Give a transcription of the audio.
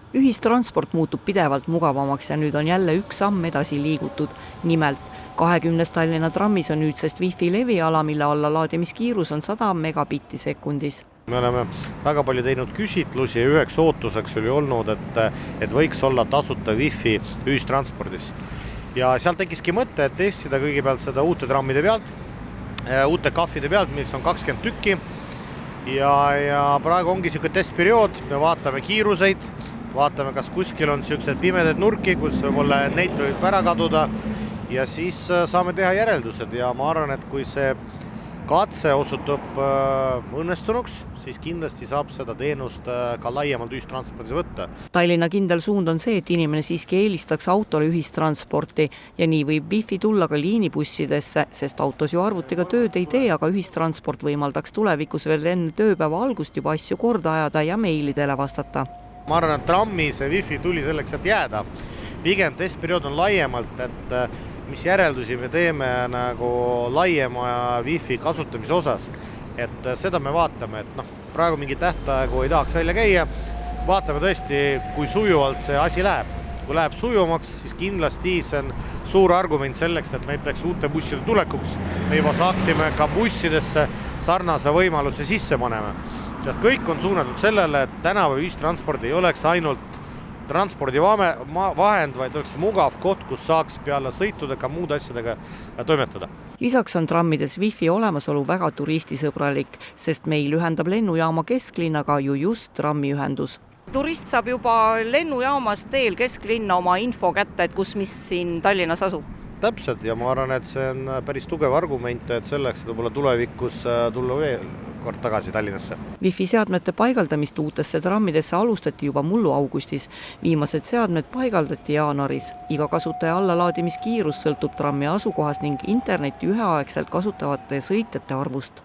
Ühistransport muutub pidevalt mugavamaks ja nüüd on jälle üks samm edasi liigutud. Nimelt 20 Tallinna trammis on nüüdsest Wi-Fi leviala, mille alla laadimiskiirus on 100 megabitti sekundis. Me oleme väga palju teinud küsitlusi ja üheks ootuseks oli olnud, et võiks olla tasuta Wi-Fi ühistranspordis. Ja seal tekiski mõte, et testida kõigepealt seda uute trammide pealt, uute kahvide pealt, mis on 20 tükki. Ja praegu ongi selline testperiood, me vaatame kiiruseid, vaatame, kas kuskil on sellised pimedad nurki, kus võib-olla neid võib ära kaduda ja siis saame teha järeldused ja ma arvan, et kui see katse osutub õnnestunuks, siis kindlasti saab seda teenust ka laiemalt ühistranspordis võtta. Tallinna kindel suund on see, et inimene siiski eelistaks autole ühistransporti ja nii võib Wi-Fi tulla ka liinibussidesse, sest autos ju arvutiga tööd ei tee, aga ühistransport võimaldaks tulevikus veel enne tööpäeva algust juba asju korda ajada ja meilidele vastata. Ma arvan, et trammi see Wi-Fi tuli selleks, et jääda. Pigem testperiood on laiemalt, et mis järeldusi me teeme nagu laiema Wi-Fi kasutamise osas. Et seda me vaatame, et praegu mingi tähtaegu ei tahaks välja käia. Vaatame tõesti, kui sujuvalt see asi läheb. Kui läheb sujuvamaks, siis kindlasti see on suur argument selleks, et näiteks uute busside tulekuks me juba saaksime ka bussidesse sarnase võimaluse sisse panema. Sest kõik on suunatud sellele, et tänapäeva ühistransport ei oleks ainult transpordivahend, vaid oleks mugav koht, kus saaks peale sõitudega muude asjadega toimetada. Lisaks on trammides Wi-Fi olemasolu väga turistisõbralik, sest meil ühendab lennujaama kesklinnaga ju just trammiühendus. Turist saab juba lennujaamast teel kesklinna oma info kätte, et kus mis siin Tallinnas asub. Täpselt ja ma arvan, et see on päris tugev argument, et selleks, et võib-olla tulevikus tulla veel kord tagasi Tallinnasse. Wi-Fi seadmete paigaldamist uutesse trammidesse alustati juba mullu augustis. Viimased seadmed paigaldati jaanuaris. Iga kasutaja allalaadimiskiirus sõltub trammi asukohast ning internetti üheaegselt kasutavate sõitjate arvust.